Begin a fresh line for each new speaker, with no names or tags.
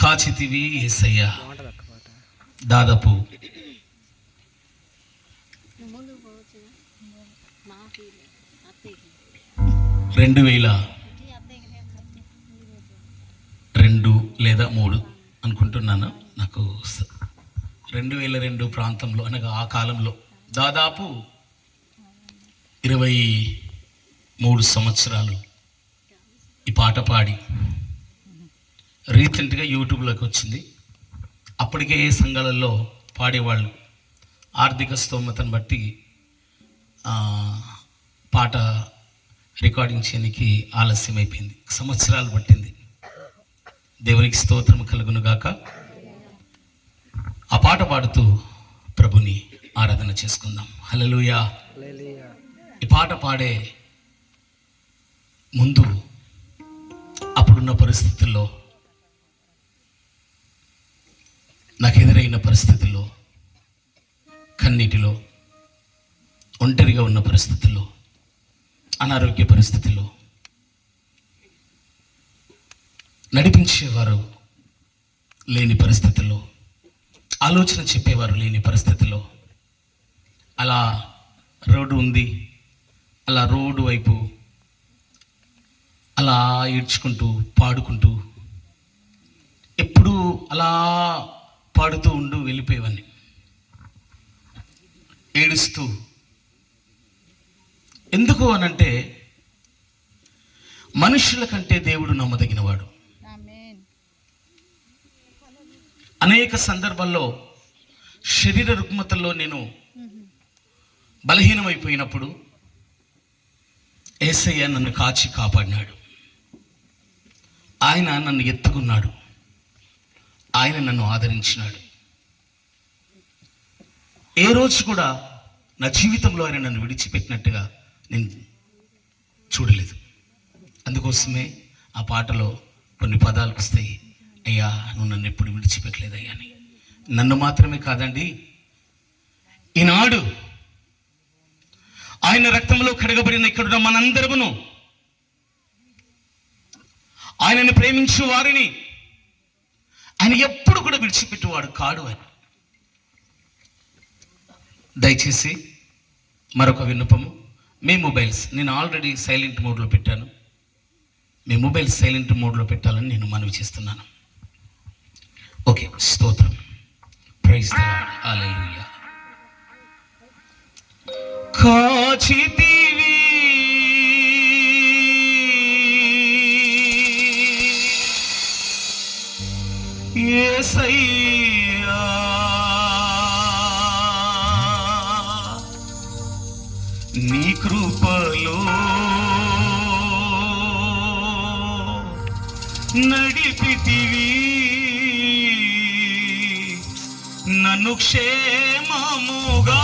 కాచితివి యేసయ్యా దాదాపు 2002 లేదా 3 అనుకుంటున్నాను. నాకు 2002 ప్రాంతంలో అనగా ఆ కాలంలో దాదాపు 23 సంవత్సరాలు ఈ పాట పాడి రీసెంట్గా యూట్యూబ్లోకి వచ్చింది. అప్పటికే ఏ సంఘాలలో పాడేవాళ్ళు ఆర్థిక స్తోమతను బట్టి పాట రికార్డింగ్ చేయడానికి ఆలస్యం అయిపోయింది. సంవత్సరాలు పట్టింది. దేవునికి స్తోత్రం కలుగును గాక. ఆ పాట పాడుతూ ప్రభుని ఆరాధన చేసుకుందాం. హల్లెలూయా. ఈ పాట పాడే ముందు అప్పుడున్న పరిస్థితుల్లో, నాకు ఎదురైన పరిస్థితుల్లో, కన్నీటిలో, ఒంటరిగా ఉన్న పరిస్థితుల్లో, అనారోగ్య పరిస్థితుల్లో, నడిపించేవారు లేని పరిస్థితుల్లో, ఆలోచన చెప్పేవారు లేని పరిస్థితుల్లో, అలా రోడ్డు ఉంది, అలా రోడ్డు వైపు అలా ఏడ్చుకుంటూ పాడుకుంటూ ఎప్పుడూ అలా పాడుతూ వెళ్ళిపోయేవాడిని, ఏడుస్తూ. ఎందుకు అనంటే మనుషుల కంటే దేవుడు నమ్మదగినవాడు. అనేక సందర్భాల్లో శరీర రుగ్మతల్లో నేను బలహీనమైపోయినప్పుడు యేసయ్య నన్ను కాచి కాపాడినాడు. ఆయన నన్ను ఎత్తుకున్నాడు. ఆయన నన్ను ఆదరించినాడు. ఏ రోజు కూడా నా జీవితంలో ఆయన నన్ను విడిచిపెట్టినట్టుగా నేను చూడలేదు. అందుకోసమే ఆ పాటలో కొన్ని పదాలు వస్తాయి, అయ్యా నువ్వు నన్ను ఎప్పుడు విడిచిపెట్టలేదయ్యా అని. నన్ను మాత్రమే కాదండి, ఈనాడు ఆయన రక్తంలో కడగబడిన ఇక్కడున్న మనందరమును, ఆయనను ప్రేమించు వారిని ఆయన ఎప్పుడు కూడా విడిచిపెట్టేవాడు కాడు అని. దయచేసి మరొక విన్నపము, మీ మొబైల్స్ నేను ఆల్రెడీ సైలెంట్ మోడ్లో పెట్టాను. మీ మొబైల్ సైలెంట్ మోడ్లో పెట్టాలని నేను మనవి చేస్తున్నాను. ఓకే, స్తోత్రం. Praise the lord. హల్లెలూయా. కాచితివి యేసయ్యా నీ కృపలో నడిపితివి నన్ను క్షేమముగా